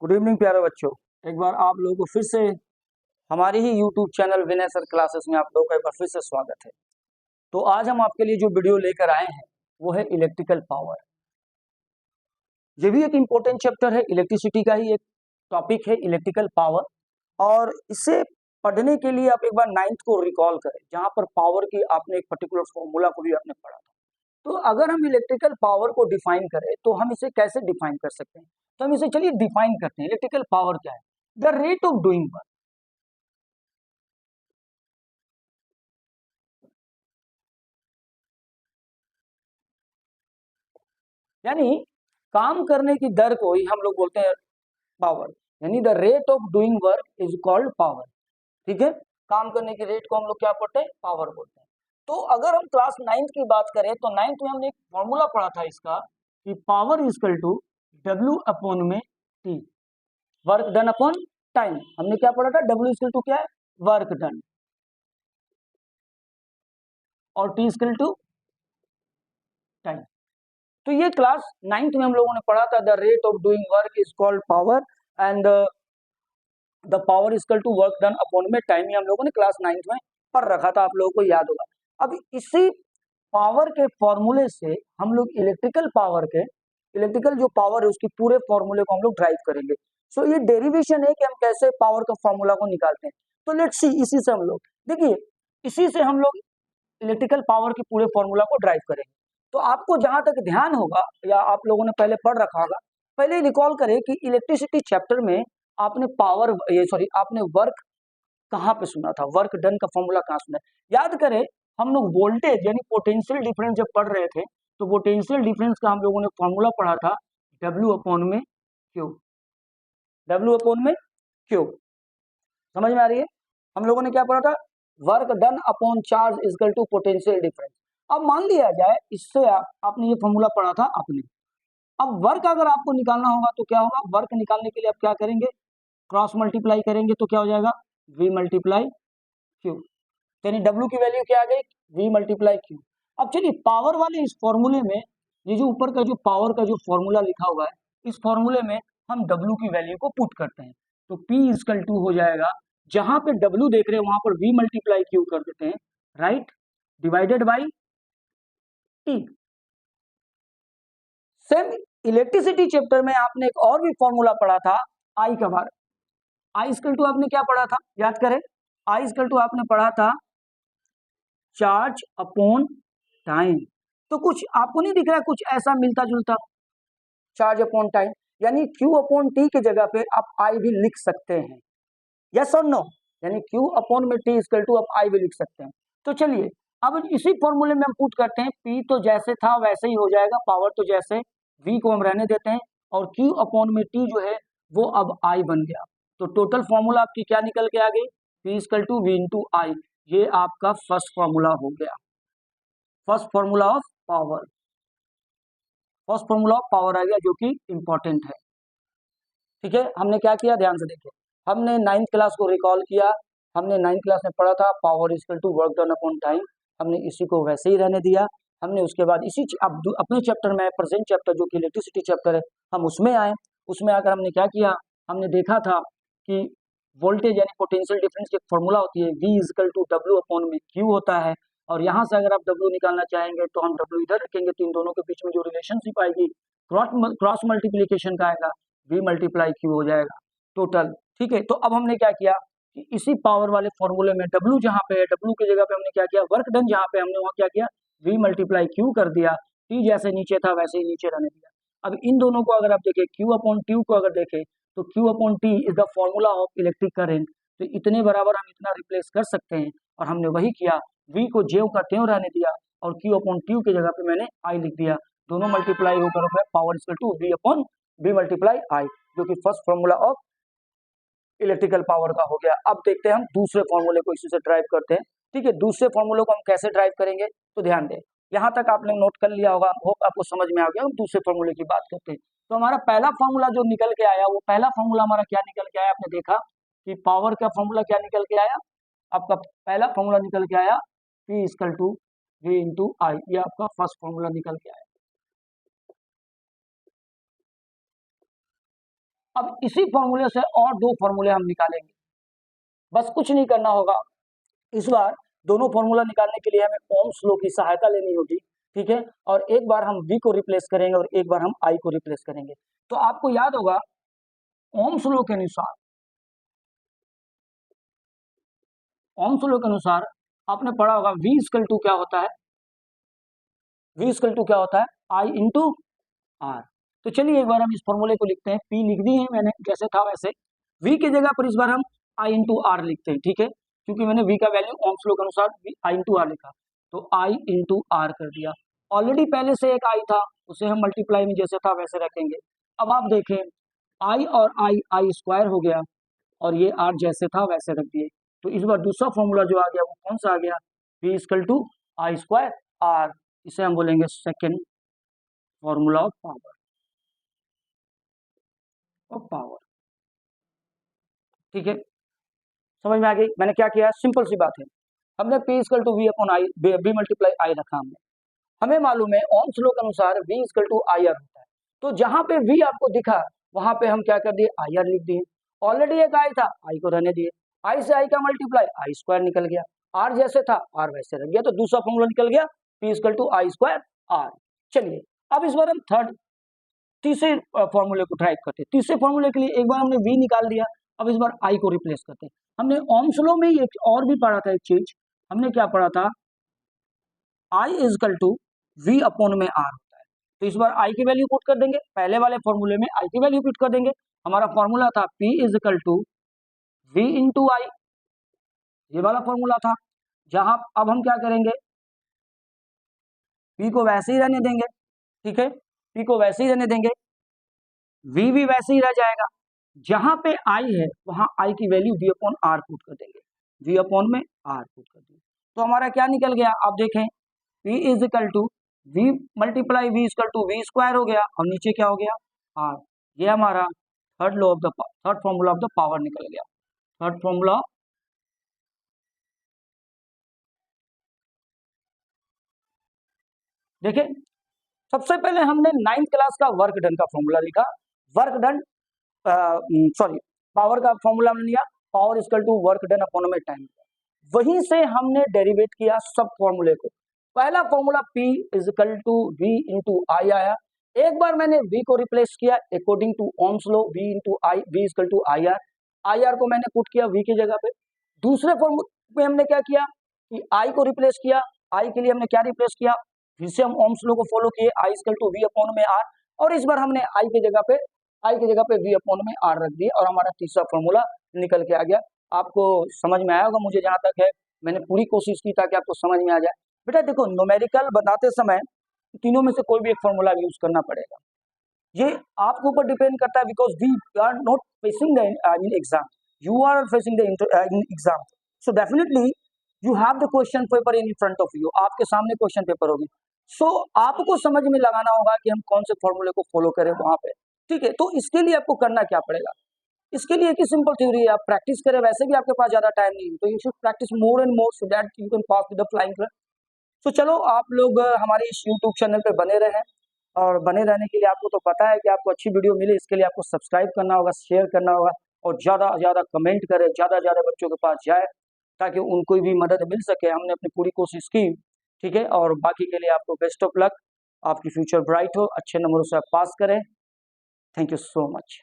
Good evening प्यारे बच्चों। एक बार आप लोगों को फिर से हमारे ही यूट्यूब चैनल विनय सर क्लासेस में आप लोगों का एक बार फिर से स्वागत है। तो आज हम आपके लिए जो वीडियो लेकर आए हैं वो है इलेक्ट्रिकल पावर। ये भी एक इम्पोर्टेंट चैप्टर है, इलेक्ट्रिसिटी का ही एक टॉपिक है इलेक्ट्रिकल पावर। और इसे पढ़ने के लिए आप एक बार 9th को रिकॉल करें, जहां पर पावर की आपने एक पर्टिकुलर फॉर्मूला को भी आपने पढ़ा था। तो अगर हम इलेक्ट्रिकल पावर को डिफाइन करें तो हम इसे कैसे डिफाइन कर सकते हैं? तो हम इसे चलिए डिफाइन करते हैं। इलेक्ट्रिकल पावर क्या है? The rate of doing work. यानी काम करने की दर को ही हम लोग बोलते हैं पावर। यानी the rate of doing work is called power. ठीक है, काम करने की रेट को हम लोग क्या बोलते हैं? पावर बोलते हैं। तो अगर हम क्लास 9th की बात करें तो 9th में हमने एक फॉर्मूला पढ़ा था इसका कि power is equal to W upon में T, work done upon time. हमने क्या पढ़ा था? डब्ल्यू इजकल टू क्या है? वर्क डन, और टी इजकल टू टाइम। तो ये क्लास 9th में हम लोगों ने पढ़ा था। The rate of doing work is called power and the power is equal to work done upon में टाइम। ये हम लोगों ने क्लास 9th में पढ़ रखा था, आप लोगों को याद होगा। अब इसी पावर के फॉर्मूले से हम लोग इलेक्ट्रिकल पावर के, इलेक्ट्रिकल जो पावर है उसकी पूरे फॉर्मूले को हम लोग ड्राइव करेंगे। सो ये डेरिवेशन है कि हम कैसे पावर का फॉर्मूला को निकालते हैं। तो लेट्स सी, इसी से हम लोग देखिए, इसी से हम लोग इलेक्ट्रिकल पावर के पूरे फॉर्मूला को ड्राइव करेंगे। तो आपको जहां तक ध्यान होगा या आप लोगों ने पहले पढ़ रखा होगा, पहले रिकॉल करें कि इलेक्ट्रिसिटी चैप्टर में आपने पावर, ये सॉरी, आपने वर्क कहाँ पे सुना था? वर्क डन का फॉर्मूला कहाँ सुना है? याद करें, हम लोग वोल्टेज यानी पोटेंशियल डिफरेंस जब पढ़ रहे थे तो पोटेंशियल डिफरेंस का हम लोगों ने फॉर्मूला पढ़ा था डब्ल्यू अपॉन में क्यू। डब्ल्यू अपॉन में क्यू समझ में आ रही है? हम लोगों ने क्या पढ़ा था? Work done upon charge is equal to potential difference. अब मान लिया जाए इससे आपने ये फॉर्मूला पढ़ा था आपने। अब वर्क अगर आपको निकालना होगा तो क्या होगा? वर्क निकालने के लिए आप क्या करेंगे? क्रॉस मल्टीप्लाई करेंगे तो क्या हो जाएगा? We multiply Q. यानी डब्ल्यू की वैल्यू क्या आ गई? We multiply Q. अब चलिए पावर वाले इस फॉर्मूले में, ये जो ऊपर का जो पावर का जो फॉर्मूला लिखा हुआ है, इस फॉर्मूले में हम डब्ल्यू की वैल्यू को पुट करते हैं। तो P इजकल टू हो जाएगा, जहां पे डब्ल्यू देख रहे हैं वहां पर वी मल्टीप्लाई क्यू कर देते हैं, right, divided by T. Same electricity chapter में आपने एक और भी फॉर्मूला पढ़ा था आई का बार। आई इजकल टू आपने क्या पढ़ा था? याद करें, आई इजकल टू आपने पढ़ा था चार्ज अपॉन टाइम। तो कुछ आपको नहीं दिख रहा है कुछ ऐसा मिलता जुलता? चार्ज अपॉन टाइम, यानी क्यू अपॉन टी की जगह पे आप आई भी लिख सकते हैं। यस और नो? यानी क्यू अपॉन में टी इक्वल टू आप आई भी लिख सकते हैं। तो चलिए अब इसी फॉर्मूले में हम पुट करते हैं, पी तो जैसे था वैसे ही हो जाएगा, पावर तो जैसे, वी को हम रहने देते हैं, और क्यू अपॉन में टी जो है वो अब आई बन गया। तो टोटल फॉर्मूला आपकी क्या निकल के आ गई? P equal to V into I. ये आपका फर्स्ट फॉर्मूला हो गया, first formula of power. First formula of power आ गया जो कि इंपॉर्टेंट है। ठीक है, हमने क्या किया? ध्यान से देखिए, हमने 9th क्लास को रिकॉल किया। हमने 9th क्लास में पढ़ा था power equal to work done upon time. हमने इसी को वैसे ही रहने दिया। हमने उसके बाद इसी अब अपने चैप्टर में, प्रेजेंट चैप्टर जो कि इलेक्ट्रिसिटी चैप्टर है, हम उसमें आए। उसमें आकर हमने क्या किया? हमने देखा था कि वोल्टेज यानी पोटेंशियल डिफरेंस की फॉर्मूला होती है V equal to W upon में Q होता है। और यहाँ से अगर आप W निकालना चाहेंगे तो हम W इधर रखेंगे, तो इन दोनों के बीच में जो रिलेशनशिप आएगी क्रॉस मल्टीप्लीकेशन का आएगा, V मल्टीप्लाई Q हो जाएगा टोटल। ठीक है, तो अब हमने क्या किया कि इसी पावर वाले फॉर्मूले में W जहाँ पे है, W की जगह पे हमने क्या किया? वर्क डन जहाँ पे हमने वहाँ क्या किया? V मल्टीप्लाई Q कर दिया। T जैसे नीचे था वैसे ही नीचे रहने दिया। अब इन दोनों को अगर आप देखें, Q अपॉन T को अगर देखें तो Q upon T is the formula of electric current. तो इतने बराबर हम इतना रिप्लेस कर सकते हैं, और हमने वही किया। V को ज्यों का त्यों रहने दिया, और Q अपॉन T की जगह पे मैंने I लिख दिया। दोनों मल्टीप्लाई होकर power equal to V upon V multiply I, जो कि first formula of electrical power का हो गया। अब देखते हैं हम दूसरे फॉर्मूले को इसी से ड्राइव करते हैं। ठीक है, दूसरे फॉर्मूले को हम कैसे ड्राइव करेंगे? तो ध्यान दें, यहाँ तक आपने नोट कर लिया होगा, होप आपको समझ में आ गया। हम दूसरे फॉर्मूले की बात करते हैं। तो हमारा पहला फॉर्मूला जो निकल के आया, वो पहला फॉर्मूला हमारा क्या निकल के आया? आपने देखा कि पावर का फॉर्मूला क्या निकल के आया? आपका पहला फॉर्मूला निकल के आया P equal to V into I. ये आपका फर्स्ट फॉर्मूला निकल के आया। अब इसी फॉर्मूले से और दो फॉर्मूले हम निकालेंगे, बस कुछ नहीं करना होगा। इस बार दोनों फॉर्मूला निकालने के लिए हमें ओम्स लॉ की सहायता लेनी होगी, ठीक है। और एक बार हम V को रिप्लेस करेंगे और एक बार हम I को रिप्लेस करेंगे। तो आपको याद होगा ओम्स लॉ के अनुसार, ओम्स लॉ के अनुसार आपने पढ़ा होगा V इक्वल टू क्या होता है, V इक्वल टू क्या होता है, I इंटू R। तो चलिए एक बार हम इस फॉर्मूले को लिखते हैं, P लिख दी है मैंने जैसे था वैसे, V की जगह पर इस बार हम I इंटू R लिखते हैं, ठीक है, क्योंकि मैंने V का वैल्यू ओम्स लॉ के अनुसार I इंटू R लिखा, तो I इंटू R कर दिया। ऑलरेडी पहले से एक I था, उसे हम मल्टीप्लाई में जैसे था वैसे रखेंगे। अब आप देखें I और I स्क्वायर हो गया और ये R जैसे था वैसे रख दिए। तो इस बार दूसरा फॉर्मूला जो आ गया वो कौन सा आ गया, V equal to I square R, इसे हम बोलेंगे सेकेंड फॉर्मूला ऑफ पावर, ठीक है। समझ में आ गई, मैंने क्या किया, सिंपल सी बात है, हमने P equal to V upon I, B multiply I रखा हमने। हमें मालूम है ओम्स लॉ के अनुसार V इक्वल टू IR होता है, तो जहां पे V आपको दिखा वहां पे हम क्या कर दिए, IR लिख दिए। ऑलरेडी एक I था, I को रहने दिए, I से I का मल्टीप्लाई I स्क्वायर निकल गया, R जैसे था R वैसे रह गया, तो दूसरा फॉर्मूला निकल गया P equal to I square R। चलिए अब इस बार हम तीसरे फॉर्मूले को ट्राई करते हैं। तीसरे फॉर्मूले के लिए एक बार हमने V निकाल दिया, अब इस बार I को रिप्लेस करते हैं। हमने ओम्स लॉ में एक और भी पढ़ा था, एक चीज हमने क्या पढ़ा था, I equal to V upon में R होता है। तो इस बार I की वैल्यू पुट कर देंगे, पहले वाले फॉर्मूले में I की वैल्यू पुट कर देंगे। हमारा फॉर्मूला था P equal to V into I, ये वाला फॉर्मूला था। जहां अब हम क्या करेंगे, P को वैसे ही रहने देंगे, ठीक है, P को वैसे ही रहने देंगे, V भी वैसे ही रह जाएगा। जहां पे I है वहां I की value V upon R put कर देंगे, V अपॉन में R पुट कर देंगे। तो हमारा क्या निकल गया, आप देखें P is equal to V multiply V equal to V square हो गया और नीचे क्या हो गया R। ये हमारा third formula of the power निकल गया, थर्ड फॉर्मूला। देखिए सबसे पहले हमने 9th क्लास का वर्क डन का फॉर्मूला लिखा, वर्क डन सॉरी पावर का फॉर्मूला हमने लिया, power equal to work done upon में टाइम। वहीं से हमने डेरिवेट किया सब फॉर्मूले को। पहला formula P equal to V into I आया, एक बार मैंने V को रिप्लेस किया according to Ohm's law, V into I, V equal to I R को मैंने पुट किया V की जगह पे। दूसरे फॉर्मूले में हमने क्या किया कि I को रिप्लेस किया, I के लिए हमने क्या रिप्लेस किया, फिर से हम ओम्स लॉ को फॉलो किए, I equal to V upon में R, और इस बार हमने I की जगह पे V अपॉन में R रख दिए और हमारा तीसरा फॉर्मूला निकल के आ गया। आपको समझ में आया होगा, मुझे जहां तक है मैंने पूरी कोशिश की ताकि आपको समझ में आ जाए। बेटा देखो न्यूमेरिकल बताते समय तीनों में से कोई भी एक फॉर्मूला यूज करना पड़ेगा, ये आपके ऊपर डिपेंड करता है, because we are not facing the exam, you are facing the exam, so definitely you have the question paper in front of you, आपके सामने क्वेश्चन पेपर होगी। सो आपको समझ में लगाना होगा कि हम कौन से फॉर्मूले को फॉलो करें वहां पे, ठीक है। तो इसके लिए आपको करना क्या पड़ेगा, इसके लिए एक ही सिंपल थ्योरी है, आप प्रैक्टिस करें, वैसे भी आपके पास ज्यादा टाइम नहीं है, तो you should practice more and more so that you can pass with the flying colour. तो चलो आप लोग हमारे इस यूट्यूब चैनल पे बने रहें, और बने रहने के लिए आपको तो पता है कि आपको अच्छी वीडियो मिले, इसके लिए आपको सब्सक्राइब करना होगा, शेयर करना होगा, और ज़्यादा से ज़्यादा कमेंट करें, ज़्यादा से ज़्यादा बच्चों के पास जाए ताकि उनको भी मदद मिल सके। हमने अपनी पूरी कोशिश की, ठीक है, और बाकी के लिए आपको बेस्ट ऑफ लक, आपकी फ्यूचर ब्राइट हो, अच्छे नंबरों से आप पास करें। Thank you so much.